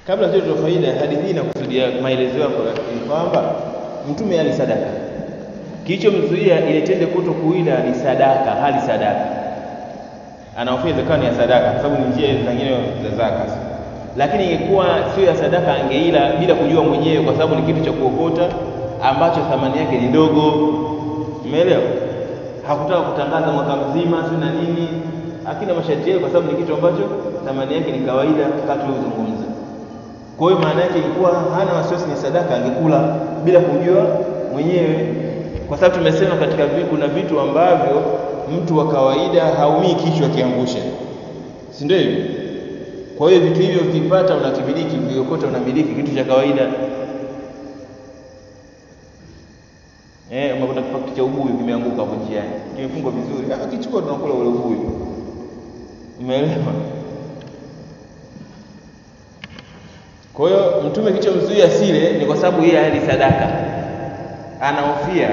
Kabla tutoe faida hadithi na kusudia maelezo yako ni kwamba mtume ali sadaka. Kilichomzuia ile tende kuto kuila ni sadaka, hali sadaka. Anaofia zakani ya sadaka kwa sababu ni njia zingine za zaka. Lakini ingekuwa sio ya sadaka angeila bila kujua mwenyewe kwa sababu ni kitu cha kuokota ambacho thamani yake ni ndogo. Umeelewa? Hakutaka kutangaza mwaka mzima si na nini, akina masharti yake kwa sababu ni kitu ambacho thamani yake ni kawaida wakati uzungumza. Kwa hiyo maana yake ilikuwa hana wasiwasi ni sadaka angekula bila kujua mwenyewe. Kwa sababu tumesema katika kuna vitu ambavyo mtu wa kawaida haumii kichwa kiangusha. Si ndio hivyo? Kwa hiyo vitu hivyo ukipata unakimiliki, ukiokota unamiliki kitu cha kawaida. Unakuta kipakiti cha ubuyu kimeanguka hapo njiani. Kimefungwa vizuri. Kichukua tunakula ule ubuyu. Umeelewa? Kwa hiyo mtume kilichomzuia sile ni kwa sababu yeye hali sadaka. Anahofia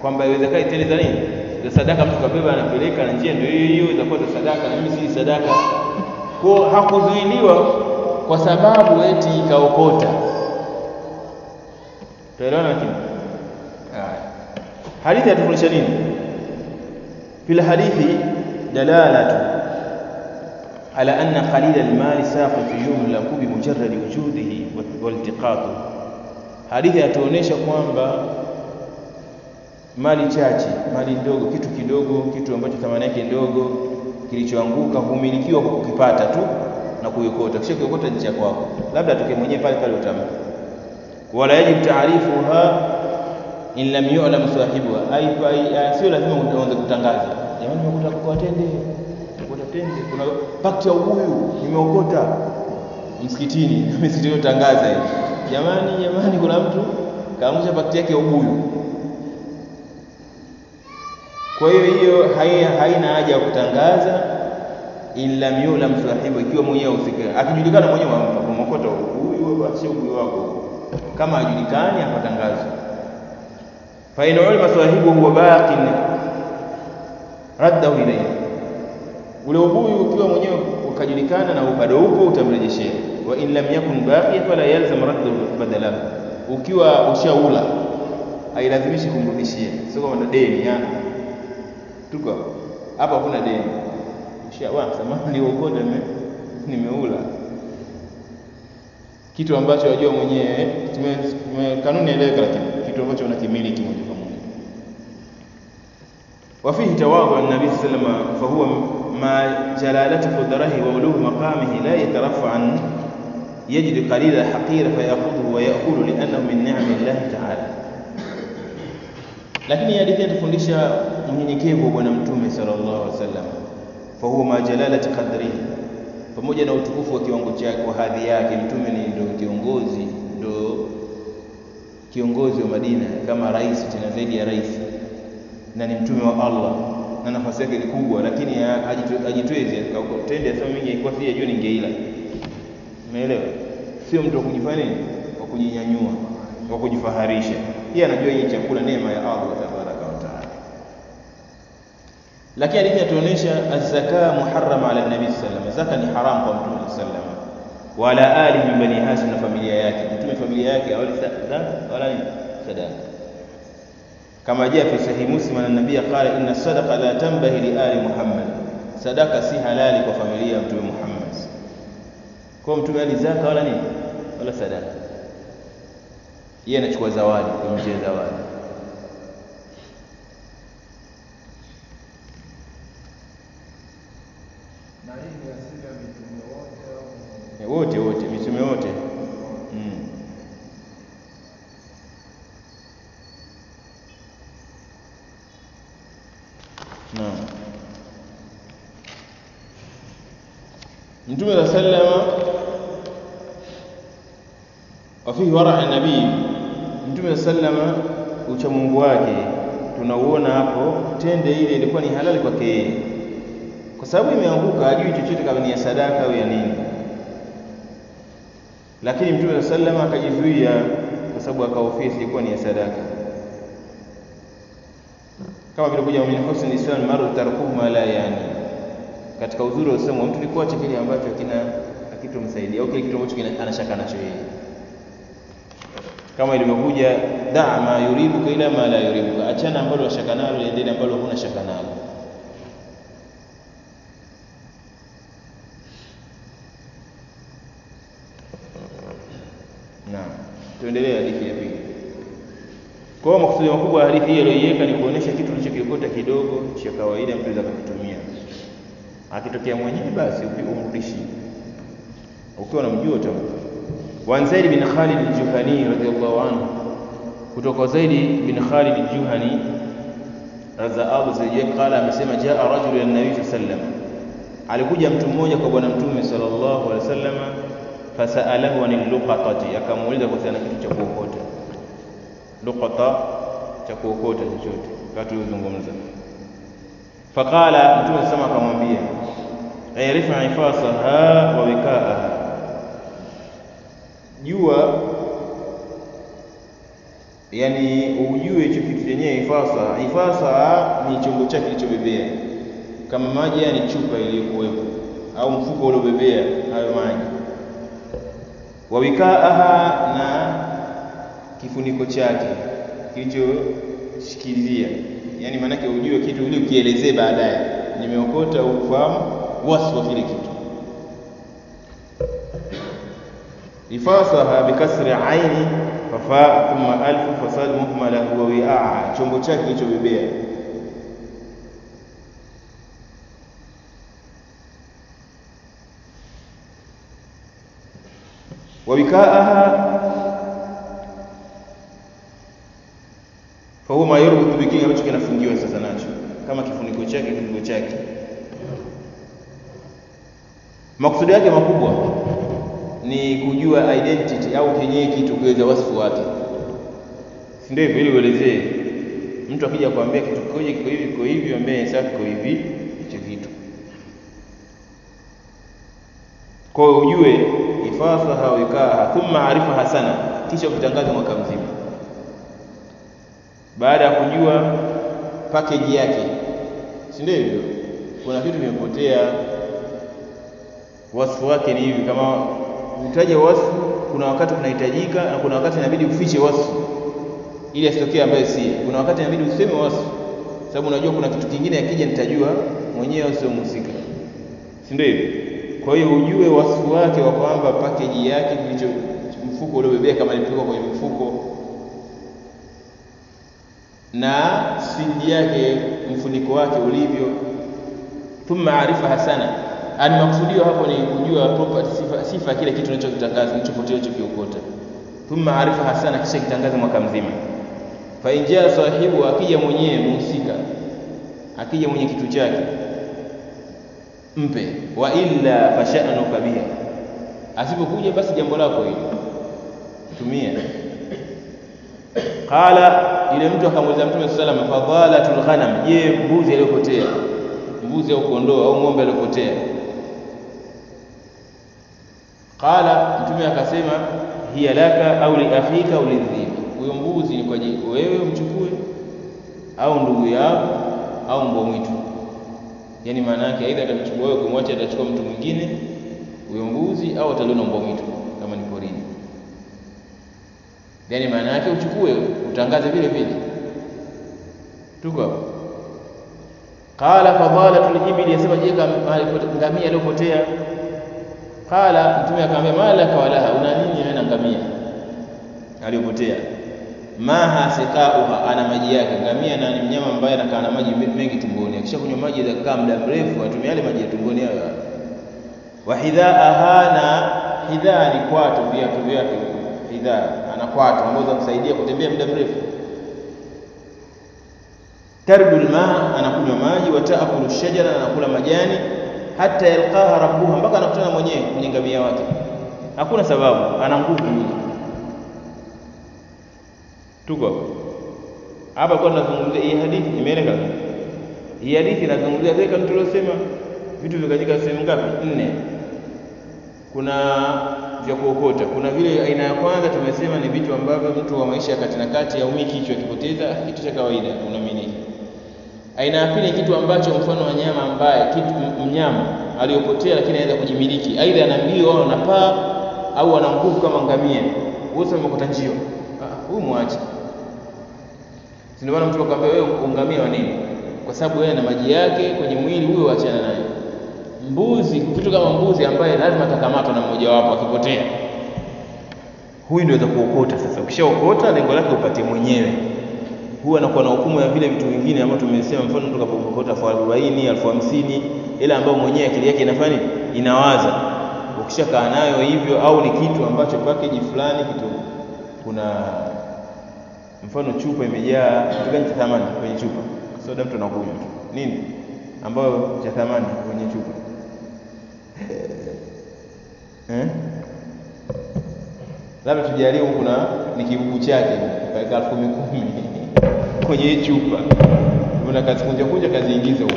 kwamba iwezekani tele za nini? Za sadaka mtu kabeba anapeleka na njia ndio hiyo itakuwa za sadaka na mimi si sadaka. Kwa hakuzuiliwa kwa sababu eti ikaokota. Tuelewana lakini? Hadithi yatufundisha nini? Bila hadithi dalalatu ala anna qalil al-mal saqit yumlaku bi mujarrad wujudihi wa iltiqatuhu. Hadithi yatuonesha kwamba mali chache, mali ndogo, kitu kidogo, kitu ambacho thamani yake ndogo kilichoanguka humilikiwa kwa kukipata tu na kuiokota. Kisha kuiokota nje kwako. Labda tuke mwenyewe pale pale utamka. Wala yajib ta'rifuha in lam yu'lam sahibuha. Sio lazima uanze kutangaza. Jamani nimekuta kwa tende. Kuna pakiti ya ubuyu nimeokota msikitini. Msikitini utangaza hivi. Jamani kuna mtu kaangusha pakiti yake ya ubuyu. Kwa hiyo haina haja ya kutangaza illa yu'lam sahibu ikiwa mwenyewe usika. Akijulikana mwenyewe umekota ubuyu basi ubuyu wako. Kama hajulikani hapatangaza. Fa in ulima sahibu huwa baqin raddahu ilayhi. Ule ubuyu ukiwa mwenyewe ukajulikana na bado upo utamrejeshea. Wa in lam yakun baqiya fala yalzam raddu badala. Ukiwa ushaula hailazimishi kumrudishia. Sio kama deni tuko hapa kuna deni. Samahani uokota nimeula. Kitu ambacho wajua mwenyewe kanuni eleweka lakini kitu ambacho unakimiliki moja kwa moja. وفيه تواضع النبي صلى الله عليه وسلم فهو ما جلالته قدره وعلو مقامه لا يترفع عن يجد قليل حقير فيأخذه ويأكل لأنه من نعم الله تعالى. lakini hadithi inatufundisha unyenyekevu wa bwana mtume sallallahu alaihi wasallam. Fahuwa ma jalalati qadrihi, pamoja na utukufu wa kiwango chake wa hadhi yake. Mtume ni ndio kiongozi wa Madina kama rais, tena zaidi ya rais, na ni mtume wa Allah na nafasi yake ni kubwa, lakini ajitweze tende asema mimi ingekuwa si ajue ningeila. Umeelewa? Sio mtu wa kujifanya nini, wa kujinyanyua, wa kujifaharisha. Yeye anajua hii chakula neema ya Allah tabaraka wa taala. Lakini hadithi inatuonyesha az-zaka muharrama ala nabii sallallahu alaihi wasallam. Zaka ni haram kwa mtume sallallahu alaihi wasallam. Wala alihi min bani Hashim na familia yake. Mtume familia yake hawali zaka wala sadaka. Kama jaa fi sahih Muslim an nabii qala inna sadaqa la tanbahi li ali Muhammad. Sadaka si halali kwa familia ya mtume Muhammad. Kwa mtume ali zaka wala nini? Wala sadaka. Yeye anachukua zawadi, kumjia zawadi. Na hii ni asili ya mitume wote Wote mitume wote. Naam. Mtume sallama wafihi wara nabii. Mtume sallama ucha Mungu wake tunauona hapo. Tende ile ilikuwa ni halali kwake yeye kwa sababu imeanguka, hajui chochote kama ni ya sadaka au ya nini. Lakini Mtume sallama akajizuia kwa sababu akahofia ilikuwa ni ya sadaka. Kama vile kuja min husni islam maru tarkuhu ma la yani. Katika uzuri wa Uislamu mtu ni kuacha kile ambacho kitu msaidia au kile kitu ambacho anashaka nacho yeye, kama ilivyokuja da ma yuribuka ila ma la yuribuka, achana ambalo unashaka nalo liendele ambalo huna shaka nalo. Naam, tuendelee hadithi ya pili. Kwa maksudi makubwa ya hadithi hii aliyoiweka ni kuonesha kitu ulichokiokota kidogo cha kawaida mtu anaweza kukitumia. Akitokea mwenyewe basi umrudishie. Ukiwa unamjua utampa. Wa Zaid bin Khalid al-Juhani radhiyallahu anhu, kutoka Zaid bin Khalid al-Juhani radhiyallahu anhu qala, amesema jaa rajul ila nabii sallallahu alayhi wasallam, alikuja mtu mmoja kwa bwana mtume sallallahu alayhi wasallam, fasalahu anil luqatati, akamuuliza kuhusiana na kitu cha kuokota. Luqata cha kuokota chochote wakati uzungumza. Faqala, mtume sama akamwambia, ayrifa ifasaha wa wikaaha, jua yani ujue hicho kitu chenyewe. Ifasa ni chombo chake kilichobebea, kama maji yani chupa iliyokuwepo au mfuko uliobebea hayo maji. Wa wikaaha, na kifuniko chake kilichoshikilia, yani maana yake ujue kitu ili ukielezee baadaye, nimeokota ufahamu wasfu wa kile kitu. Ifasaha bikasri aini fafa thumma alf fasad muhmala huwa wi'a, chombo chake kilichobebea. Wa wikaaha fa huwa ma yurbutu biki, ambacho kinafungiwa sasa nacho kama kifuniko chake, kifungo chake. Maksudi yake makubwa ni kujua identity au kenyewe kitu, kuweza wasifu wake, si ndio? Ili uelezee mtu akija kuambia kitu koje kiko hivi kiko hivi, ambaye sasa kiko hivi hicho kitu, kwa hiyo ujue ifasaha wa wikaha, thumma arifa hasana, kisha kutangaza mwaka mzima. Baada ya kujua package yake, si ndio hivyo? Kuna kitu kimepotea, wasifu wake ni hivi, kama utaje wasifu, kuna wakati unahitajika na kuna wakati inabidi ufiche wasifu ili asitokee ambaye si. Kuna wakati inabidi useme wasifu, sababu unajua kuna kitu kingine akija nitajua mwenyewe au sio mhusika, si ndio hivyo? Kwa hiyo ujue wasifu wake wa kwamba package yake kilicho mfuko uliobebea, kama ilipikwa kwenye mfuko, na sindi yake mfuniko wake ulivyo. Thumma arifa hasana, ani maksudio hapo ni kujua property, sifa kile kitu unachokitangaza, kilichopotea ulichokiokota. Thumma arifa hasana, kisha kitangaza mwaka mzima. Fa injaa sahibu, akija mwenyewe mhusika, akija mwenye kitu chake mpe, wa illa fasha'nu kabiha, asipokuja basi jambo lako hili tumia. Qala, ile mtu akamuuliza Mtume sallallahu alayhi wasallam, fadhalatul ghanam, je, mbuzi aliyopotea, mbuzi au kondoo au ng'ombe aliyopotea? Qala, Mtume akasema, hiya laka au li akhika au lidhibi, huyo mbuzi ni kwa ajili wewe umchukue au ndugu yako au mbwa mwitu. Yani maana yake aidha atamchukua wewe kumwacha, atachukua mtu mwingine huyo mbuzi, au ataliona mbwa mwitu kama ni porini. Yani maana yake uchukue utangaze vile vile. Tuko hapo. Qala fadalatul ibli, yasema je, ngamia aliyopotea? Qala, Mtume akamwambia, malaka walaha, una nini wewe na ngamia aliyopotea? Maha siqauha, ana maji yake. Ngamia na ni mnyama ambaye anakaa na maji mengi tumboni, akishakunywa maji atakaa muda mrefu, atumia yale maji ya tumboni hayo. Wa hidhaaha, na hidhaa ni kwato, viatu vyake. Hidhaa ana kwato ambazo zinamsaidia kutembea muda mrefu. Tarbul maa, anakunywa maji. Wa taakulu shajara, anakula majani. Hata yalqaha rabbuha, mpaka anakutana mwenyewe kwenye ngamia wake, hakuna sababu, ana nguvu nyingi. Tuko hapa kwa tunazungumzia hii hadithi, nimeeleka hii hadithi inazungumzia zile kama tuliosema vitu vikanyika sehemu ngapi? 4. Kuna vya kuokota, kuna vile aina ya kwanza tumesema ni vitu ambavyo mtu wa maisha ya kati na kati au kichwa kipoteza, kitu cha kawaida unamiliki. Aina ya pili kitu ambacho mfano wanyama ambaye kitu mnyama aliyopotea lakini anaweza kujimiliki, aidha ana mbio au anapaa au ana nguvu kama ngamia, wote wamekuta njio, huyu muache. Si ndio maana mtu akwambia wewe ngamia wa nini? Kwa sababu yeye ana maji yake kwenye mwili, huyo achana naye. Mbuzi, kitu kama mbuzi ambaye lazima atakamatwa na mmoja wapo akipotea, huyu ndio anaweza kuokota. Sasa ukishaokota lengo lake upate mwenyewe, huwa anakuwa na hukumu ya vile vitu vingine ambavyo tumesema, mfano mtu kapookota 40,000, 50,000, ile ambayo mwenyewe akili yake inafanya inawaza, ukishakaa nayo hivyo, au ni kitu ambacho package fulani kitu, kuna mfano chupa imejaa kitu gani cha thamani kwenye chupa, soda mtu anakunywa tu nini ambayo cha thamani kwenye chupa labda tujalie kuna ni kibubu chake katika 10,000 kwenye hii chupa, una kazi kunja kazi ingiza huko.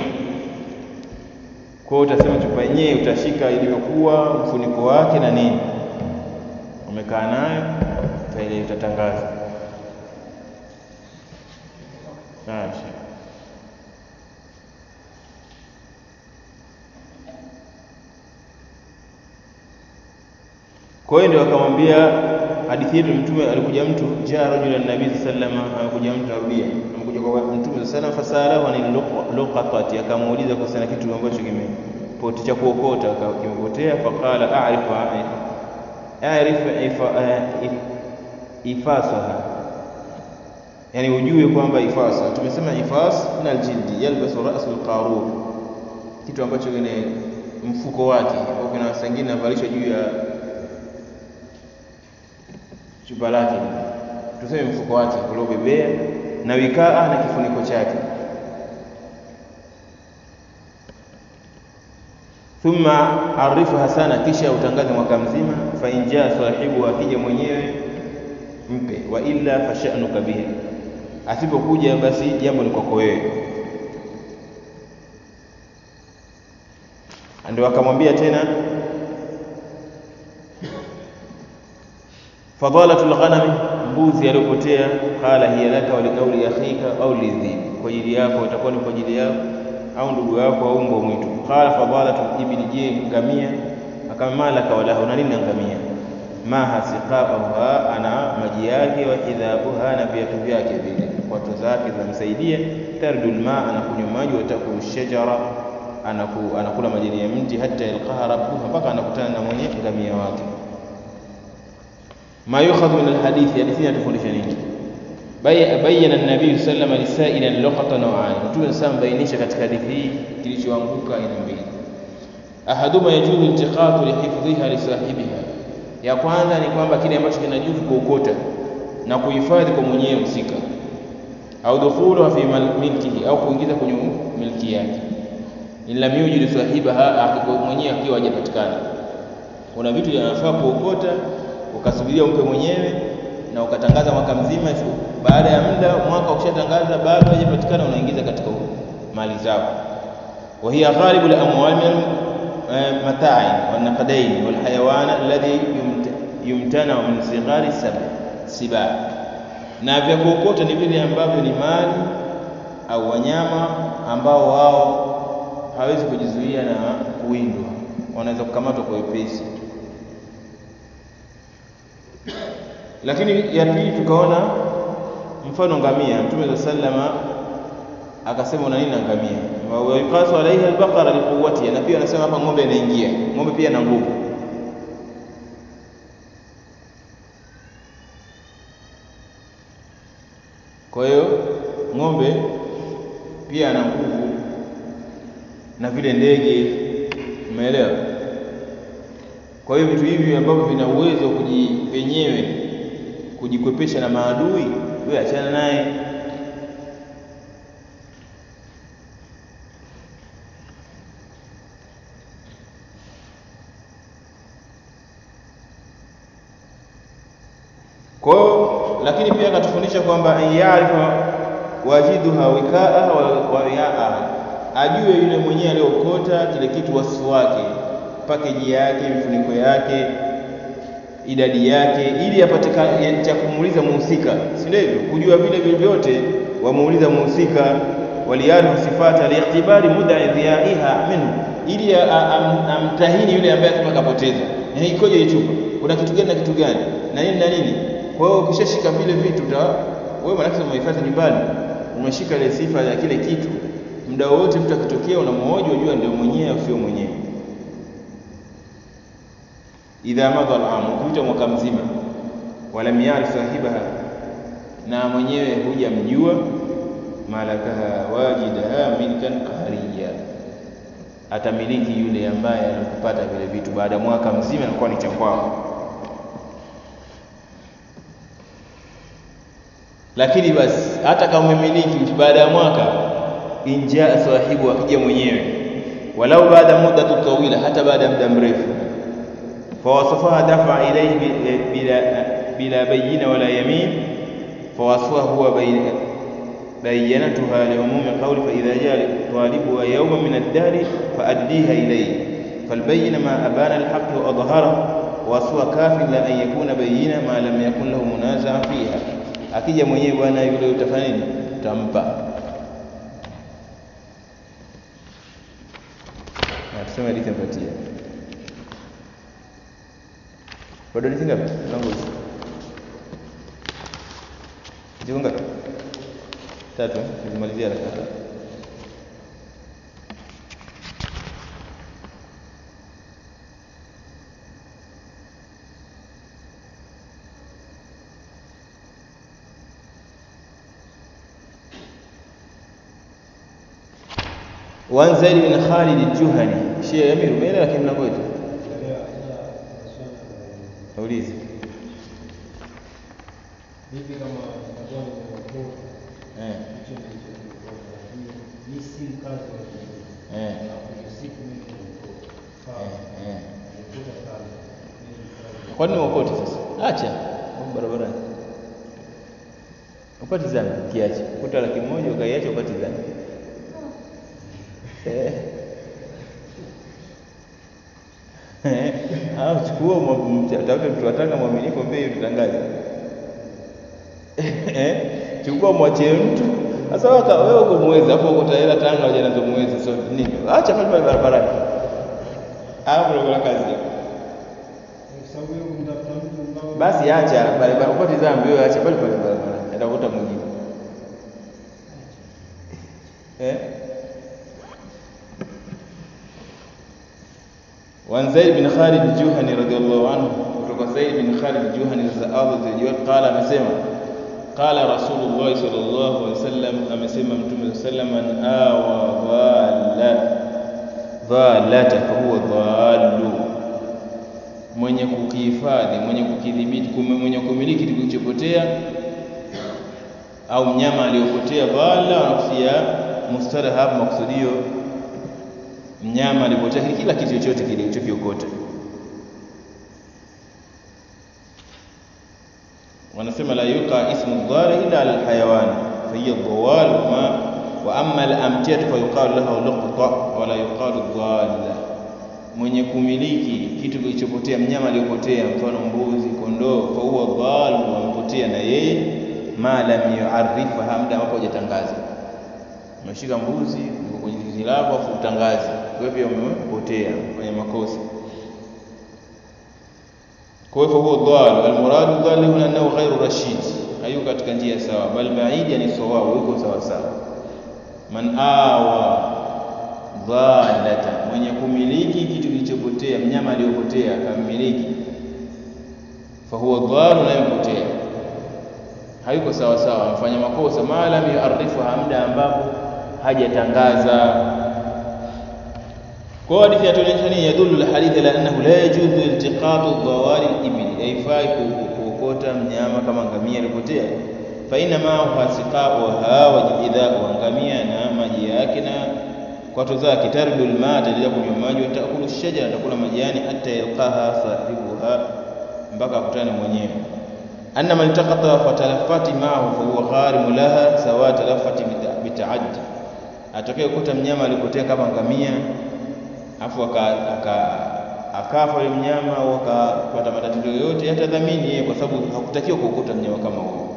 Kwa hiyo utasema chupa yenyewe utashika ilivyokuwa, mfuniko wake na nini, umekaa nayo ile utatangaza. Kwa hiyo ndio akamwambia hadithi yetu, mtume alikuja mtu jaa rajulan nabii sallama, alikuja mtu arabia, amekuja kwa mtume sallam, fasalahu anil luqati, akamuuliza kuhusiana kitu ambacho kimepotea cha kuokota, kimepotea. Faqala a'rif ifasaha, yani ujue kwamba ifasa, tumesema ifas min aljildi yalbasu ra'sul qarur, kitu ambacho kile mfuko wake au kuna sangine navalishwa juu ya chupa lake, tuseme mfuko wake uliobebea, na wikaa na kifuniko chake. Thumma arifuha sana, kisha utangaze mwaka mzima. Fa injaa sahibu, akija mwenyewe mpe, wa illa fasha'nuka bihi, asipokuja basi jambo ni kwako wewe. Ndio akamwambia tena fadalatul ghanami, mbuzi aliyopotea, qala hiya laka wa liqawli akhika au lidhib, kwa ajili yako, itakuwa ni kwa ajili yako au ndugu yako au mbwa mwitu. Qala fadalatul ibli, je ngamia? Akama laka wala huna nini ngamia? Maha siqaha, ana maji yake, wa kidhabuha, na viatu vyake vile, kwato zake zamsaidia. Tardul ma, anakunywa maji, wa takulu shajara, anakula majani ya mti, hata yalqaha rabbuha, mpaka anakutana na mwenye ngamia wake. Ma yukhadhu min alhadithi, hadithi inatufundisha nini? Bayyana an-nabii sallallahu alayhi wasallam lisailan luqatan naw'an, mtume sallallahu bainisha katika hadithi hii kilichoanguka aina mbili. Ahaduma yajuzu iltiqatu lihifdhiha li sahibiha, ya kwanza ni kwamba kile ambacho kinajuzu kuokota na kuhifadhi kwa mwenyewe husika, au dukhulu fi milkihi, au kuingiza kwenye milki yake. Illa yujid sahibaha, mwenyewe akiwa hajapatikana. Kuna vitu yanafaa kuokota ukasubiria umpe mwenyewe na ukatangaza mwaka mzima, baada ya muda mwaka ukishatangaza bado hajapatikana, unaingiza katika mali zako. Wa hiya ghalibul amwal min mata'in wa naqdain wal hayawan alladhi yumtana min sighari siba, na vya kuokota ni vile ambavyo ni mali au wanyama ambao wao hawezi kujizuia na kuwindwa, wanaweza kukamatwa kwa wepesi. Lakini ya pili tukaona mfano ngamia, mtume sallama akasema una nini na ngamia, wa yuqasu alaiha albaqara liquwwatiha, na pia anasema hapa ng'ombe inaingia, ng'ombe pia ana nguvu. Kwa hiyo ng'ombe pia ana nguvu na vile ndege, umeelewa? Kwa hiyo vitu hivi ambavyo vina uwezo wenyewe kujikwepesha na maadui, wewe achana naye. Kwa hiyo lakini pia akatufundisha kwamba ya'rifa wajiduha wikaa wa wiaa, ajue yule mwenyewe aliokota kile kitu wasifu wake, package yake, mifuniko yake, idadi yake, ili apate cha kumuuliza muhusika, si ndio hivyo? Kujua vile vyote wamuuliza muhusika, waliarifu sifata li'tibari mudda'i dhiyaiha minhu, ili amtahini yule ambaye kama kapoteza. Ikoje ile chupa? Kuna kitu gani na kitu gani? Na nini na nini? Kwa hiyo ukishashika vile vitu wewe maana umehifadhi nyumbani, umeshika ile sifa ya kile kitu, muda wote mtu akitokea unamhoji unajua ndio mwenyewe au sio mwenyewe. Idha madha al-aam, kupita mwaka mzima, wala miyarif sahibaha, na mwenyewe hujamjua, malakaha wajidaha milkan qahriya, atamiliki yule ambaye alikupata vile vitu baada ya mwaka mzima, inakuwa ni cha kwao. Lakini basi hata kama umemiliki baada ya mwaka, injaa sahibu, akija mwenyewe, walau baada muda tawila, hata baada ya muda mrefu, fawasafaha dafa ilayhi bila bayina wala yamin, fawasfaha huwa بينتها لعموم قول فإذا جاء طالبها يوما من الدار فأديها إليه، فالبين ما أبان الحق وأظهره، وصوى كاف لأن يكون بينا ما لم يكن له منازع فيها. akija mwenyewe bwana yule utafanya nini? Utampa. Na tuseme hadithi mpatia. Bado ni ngapi? Langu. Ndio ngapi? 3, tulimalizia haraka. وعن زيد بن خالد الجهني. شيء أمير ميلا لكن نقول أوليز kwa nini wakote sasa? Acha barabarani upati zana, kiache kuta 100,000 ukaiacha upati zana. Chukua mtafute mtu ataka mwaminifu mbele tutangaze. Chukua mwachie mtu. Sasa wewe uko mwezi hapo uko tayari Tanga waje nazo mwezi so nini? Acha pale barabarani. Hapo ndio kazi. Basi acha barabara upate dhambi wewe, acha pale barabarani. Atakuta mwingine. وعن زيد بن خالد الجهني رضي الله عنه، kutoka Zaid bin Khalid al-Juhani qala, amesema qala Rasulullah sallallahu alaihi wasallam, amesema Mtume sallallahu alaihi wasallam, awa dhalata fa huwa dhallu, mwenye kukihifadhi, mwenye kukidhibiti, mwenye kumiliki kitu kilichopotea au mnyama aliyopotea. Dhala wanakusia mustarahab, maksudio mnyama alipotea, kila kitu chochote kilichokiokota. Wanasema la yuqa ismu dhari illa ala alhayawan fa hiya dhawal wa amma al-amtiyat fa yuqalu lahu luqta wa la yuqalu dhalla. Mwenye kumiliki kitu kilichopotea, mnyama aliyopotea, mfano mbuzi, kondoo, fa huwa dhal, amepotea na yeye, ma lam yu'arrifa, hamda hapo hajatangaza. Umeshika mbuzi uko kwenye zizi lako afu utangaze, wewe pia umepotea kwenye makosa. Kwa hivyo huo dhal, almurad dhal huna annahu ghairu rashid, hayuko katika njia sawa, bal ba'id, yani sawa, yuko sawa sawa. Man awa dhalata, mwenye kumiliki kitu kilichopotea, mnyama aliyopotea akamiliki, fa huwa dhal, na yupotea, hayuko sawa sawa, amfanya makosa, ma lam yu'arrifu, hamda ambapo hajatangaza. Kwa hadithi yatuonyesha nini? Yadullu alhadith la annahu la yajuzu iltiqatu dhawari al-ibil, haifai kuokota mnyama kama ngamia alipotea. Fa inna ma huwa siqaha wa jidhahu, ngamia na maji yake na kwato zake, tarbul mata, ili kunywa maji, wa taakulu shajara, takula majani, hatta yalqaha sahibuha, mpaka akutane mwenyewe. Anna man taqata fa talafati ma'ahu fa huwa gharim laha sawa talafati bita'addi, atakaye kukuta mnyama alipotea kama ngamia afu akafa yule mnyama au akapata matatizo yoyote, hatadhamini yeye, kwa sababu hakutakiwa kukuta mnyama kama huyo.